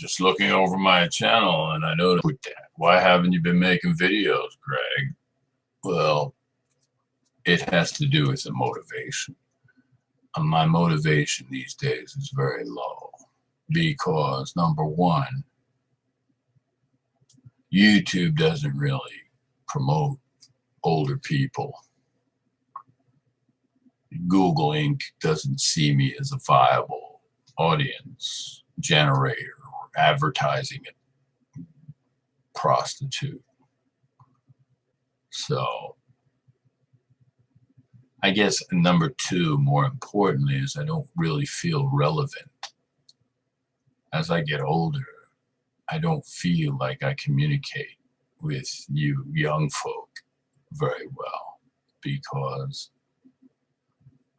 just looking over my channel and I noticed with that. Why haven't you been making videos, Greg? Well, it has to do with the motivation. My motivation these days is very low because, number one, YouTube doesn't really promote older people. Google Inc. doesn't see me as a viable audience generator or advertising prostitute. So I guess number two, more importantly, is I don't really feel relevant. As I get older, I don't feel like I communicate with you young folk very well because,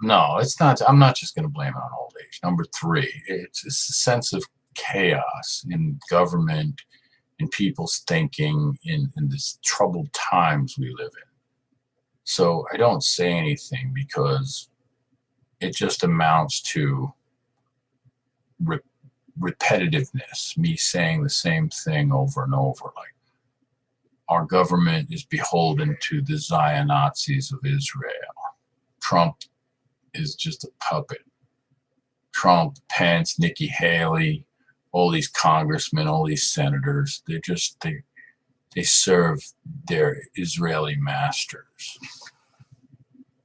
no, it's not. I'm not just going to blame it on old age. Number three, it's a sense of chaos in government, in people's thinking, in this troubled times we live in. So I don't say anything because it just amounts to repetitiveness, me saying the same thing over and over. Like, our government is beholden to the Zion Nazis of Israel. Trump is just a puppet. Trump, Pence, Nikki Haley, all these congressmen, all these senators, they serve their Israeli masters.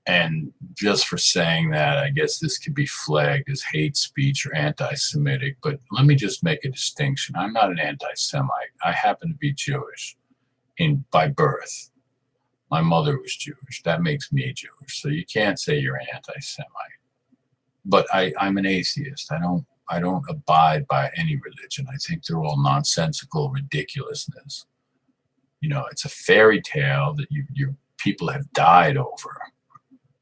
And just for saying that, I guess this could be flagged as hate speech or anti-Semitic, but let me just make a distinction. I'm not an anti-Semite. I happen to be Jewish by birth. My mother was Jewish. That makes me Jewish. So you can't say you're an anti-Semite. But I'm an atheist. I don't abide by any religion. I think they're all nonsensical ridiculousness. You know, it's a fairy tale that you people have died over.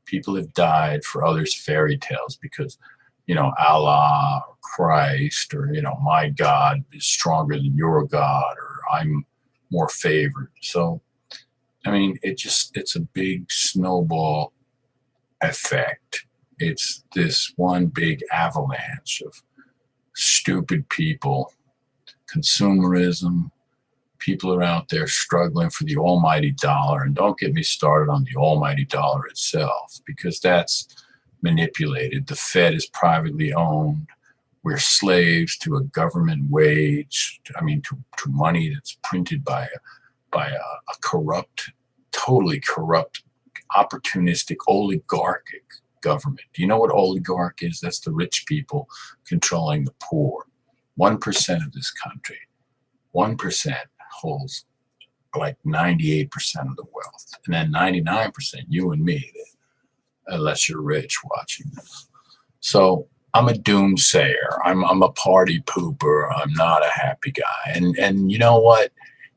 People have died for others' fairy tales because, you know, Allah or Christ or, you know, my God is stronger than your God or I'm more favored. So, I mean, it's a big snowball effect. It's this one big avalanche of stupid people, consumerism. People are out there struggling for the almighty dollar. And don't get me started on the almighty dollar itself, because that's manipulated. The Fed is privately owned. We're slaves to a government wage, to money that's printed by a corrupt, totally corrupt, opportunistic, oligarchic government. Do you know what oligarch is? That's the rich people controlling the poor. 1% of this country, 1% holds like 98% of the wealth. And then 99%, you and me, unless you're rich watching this. So I'm a doomsayer. I'm a party pooper. I'm not a happy guy. And you know what?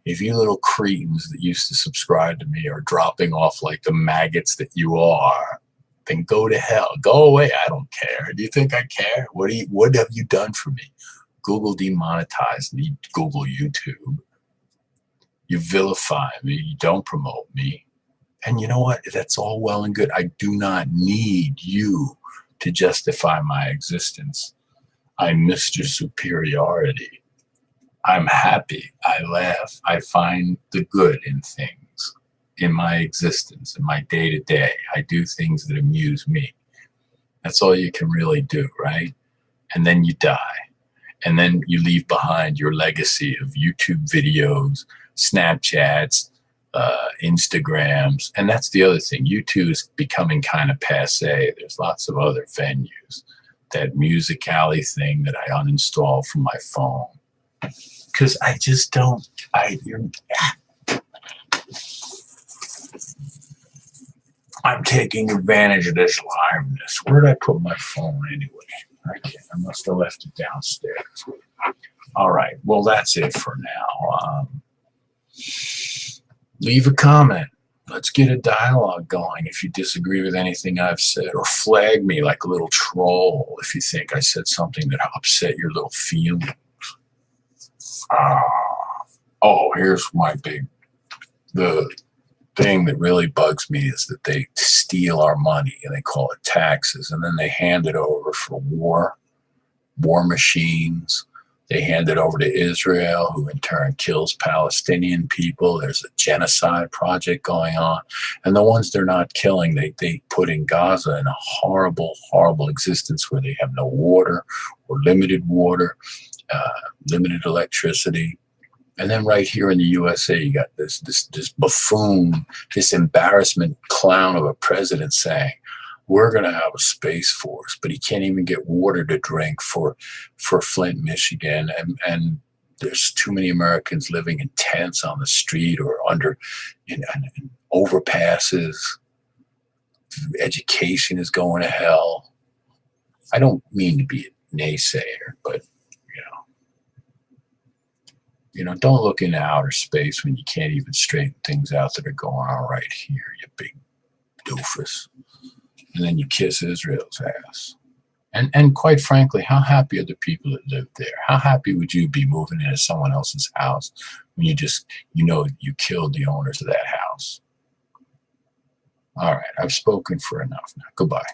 If you little cretins that used to subscribe to me are dropping off like the maggots that you are, then go to hell. Go away. I don't care. Do you think I care? What have you done for me? Google demonetized me. Google YouTube. You vilify me. You don't promote me. And you know what? That's all well and good. I do not need you to justify my existence. I'm Mr. Superiority. I'm happy. I laugh. I find the good in things, in my existence, in my day-to-day. I do things that amuse me. That's all you can really do, right? And then you die. And then you leave behind your legacy of YouTube videos, Snapchats, Instagrams. And that's the other thing. YouTube is becoming kind of passe. There's lots of other venues. That Music Alley thing that I uninstalled from my phone. Because I just don't, I'm taking advantage of this liveness. Where did I put my phone anyway? I must have left it downstairs. All right. Well, that's it for now. Leave a comment. Let's get a dialogue going if you disagree with anything I've said, or flag me like a little troll if you think I said something that upset your little feelings. Here's the thing that really bugs me is that they steal our money and they call it taxes, and then they hand it over for war machines, They hand it over to Israel, who in turn kills Palestinian people. There's a genocide project going on. And the ones they're not killing, they put in Gaza in a horrible, horrible existence where they have no water or limited water, limited electricity. And then right here in the USA, you got this buffoon, this embarrassment clown of a president saying, we're going to have a space force, but he can't even get water to drink for Flint, Michigan. And there's too many Americans living in tents on the street or in overpasses. Education is going to hell. I don't mean to be a naysayer, but don't look into outer space when you can't even straighten things out that are going on right here, you big doofus. And then you kiss Israel's ass. And quite frankly, how happy are the people that live there? How happy would you be moving into someone else's house when you killed the owners of that house? All right, I've spoken for enough now. Goodbye.